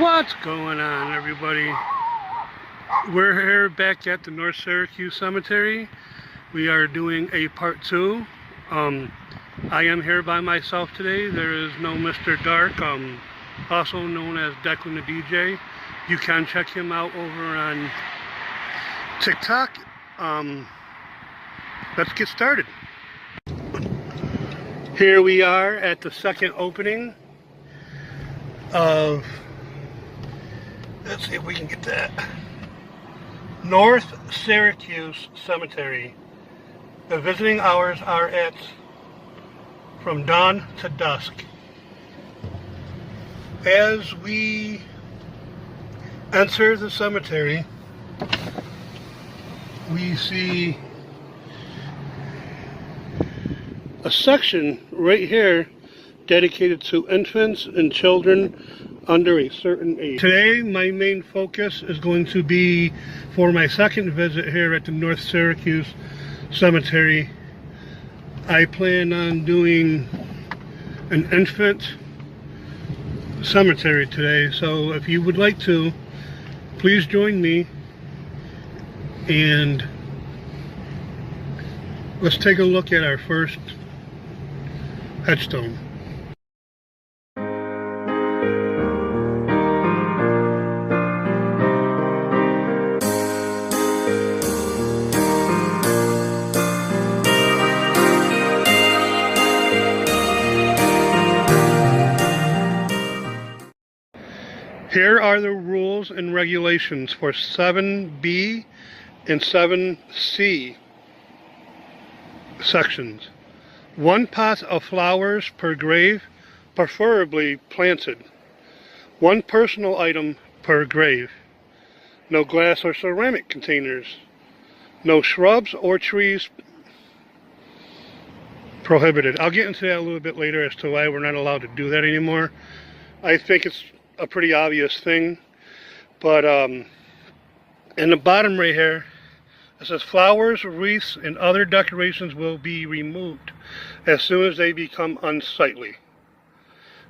What's going on, everybody? We're here back at the North Syracuse Cemetery. We are doing a part 2. I am here by myself today. There is no Mr. Dark, also known as Declan the DJ. You can check him out over on TikTok. Let's get started. Here we are at the second opening of, let's see if we can get that, North Syracuse Cemetery. The visiting hours are at from dawn to dusk. As we enter the cemetery, we see a section right here dedicated to infants and children under a certain age. Today, my main focus is going to be for my second visit here at the North Syracuse Cemetery. I plan on doing an infant cemetery today, so if you would like to, please join me and let's take a look at our first headstone. Here are the rules and regulations for 7B and 7C sections. 1 pot of flowers per grave, preferably planted. 1 personal item per grave. No glass or ceramic containers. No shrubs or trees prohibited. I'll get into that a little bit later as to why we're not allowed to do that anymore. I think it's a pretty obvious thing, but in the bottom right here it says flowers, wreaths, and other decorations will be removed as soon as they become unsightly.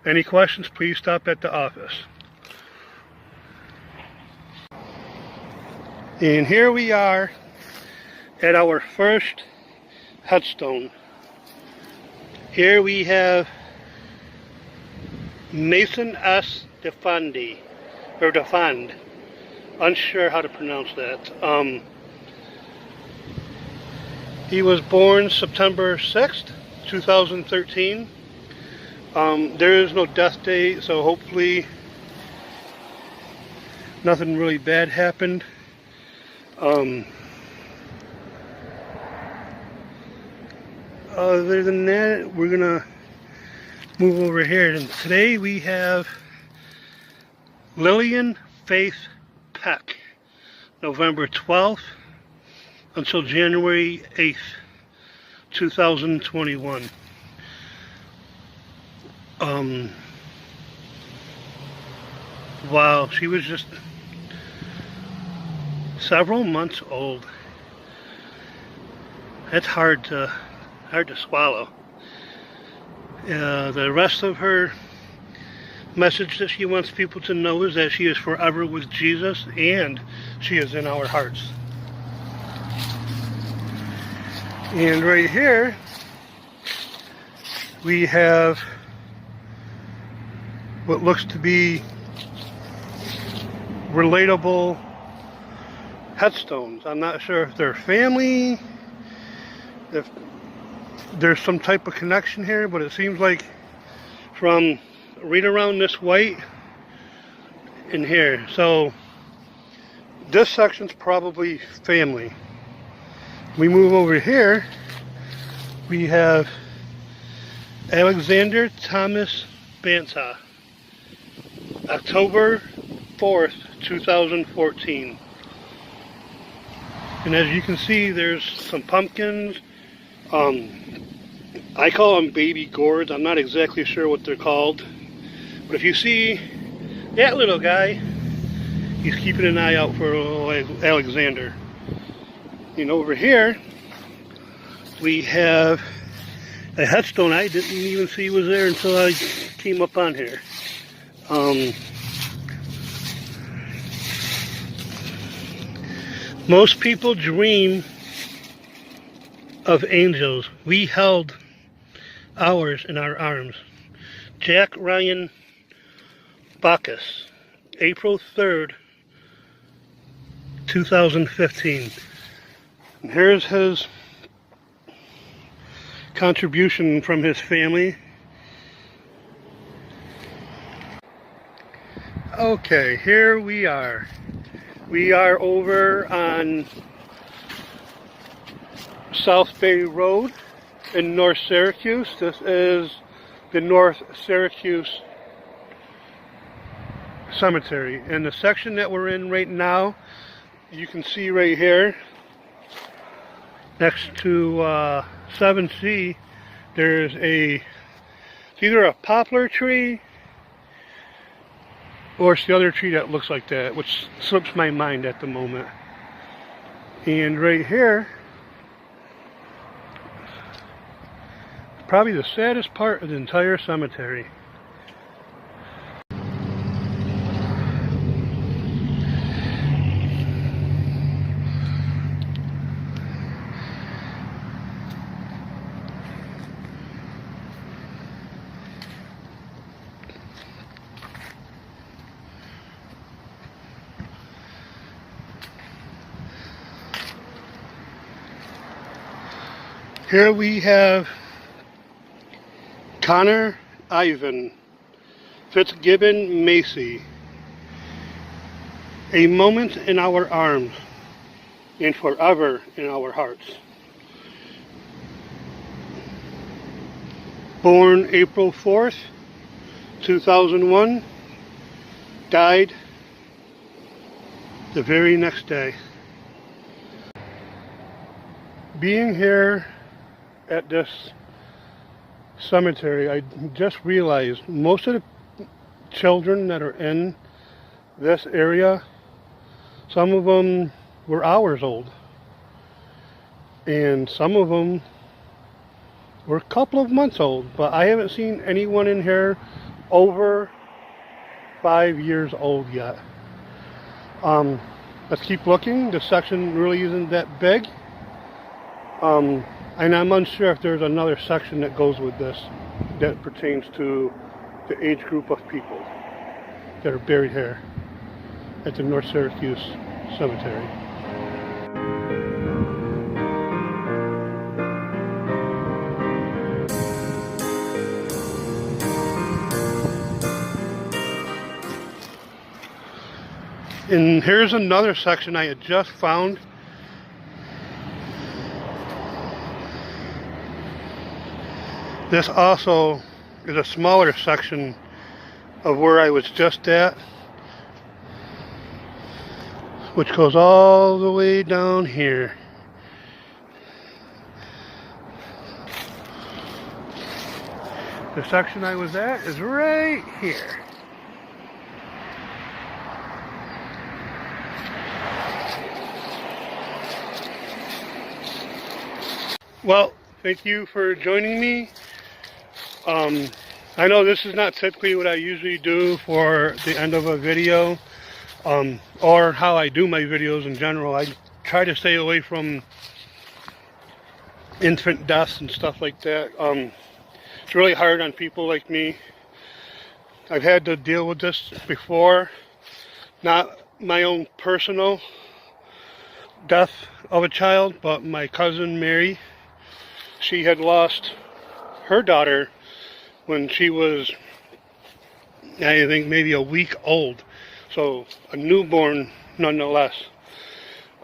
Any questions, please stop at the office. And here we are at our first headstone. Here we have Mason S. Defand. Unsure how to pronounce that. He was born September 6th, 2013. There is no death date, so hopefully nothing really bad happened. Other than that, we're gonna move over here, and today we have Lillian Faith Peck, November 12th until January 8th, 2021. Wow, she was just several months old. That's hard to swallow. The rest of her message that she wants people to know is that she is forever with Jesus and she is in our hearts. And right here we have what looks to be relatable headstones. I'm not sure if they're family, if there's some type of connection here, but it seems like from right around this white in here. So this section's probably family. We move over here, we have Alexander Thomas Banta, October 4th, 2014. And as you can see, there's some pumpkins. I call them baby gourds. I'm not exactly sure what they're called. But if you see that little guy, he's keeping an eye out for little Alexander. And over here, we have a headstone I didn't even see was there until I came up on here. Most people dream of angels. We held ours in our arms. Jack Ryan Bacchus, April 3rd, 2015. And here's his contribution from his family. Okay, here we are. We are over on South Bay Road in North Syracuse. This is the North Syracuse Cemetery. And the section that we're in right now, you can see right here, next to 7C, there's it's either a poplar tree or it's the other tree that looks like that, which slips my mind at the moment. And right here, probably the saddest part of the entire cemetery. Here we have Connor Ivan Fitzgibbon Macy. A moment in our arms and forever in our hearts. Born April 4th, 2001. Died the very next day. Being here at this cemetery, I just realized most of the children that are in this area, some of them were hours old, and some of them were a couple of months old, but I haven't seen anyone in here over 5 years old yet. Let's keep looking. This section really isn't that big. And I'm unsure if there's another section that goes with this that pertains to the age group of people that are buried here at the North Syracuse Cemetery. And here's another section I had just found. This also is a smaller section of where I was just at, which goes all the way down here. The section I was at is right here. Well, thank you for joining me. I know this is not typically what I usually do for the end of a video, or how I do my videos in general. I try to stay away from infant deaths and stuff like that. It's really hard on people like me. I've had to deal with this before, not my own personal death of a child, but my cousin Mary. She had lost her daughter when she was, I think, maybe a week old. So a newborn nonetheless.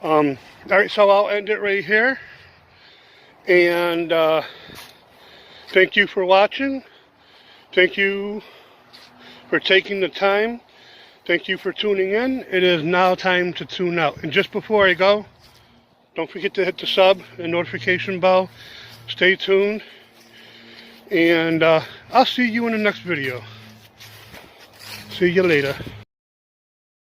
Alright, so I'll end it right here. And thank you for watching. Thank you for taking the time. Thank you for tuning in. It is now time to tune out. And just before I go, don't forget to hit the sub and notification bell. Stay tuned. And I'll see you in the next video. See you later.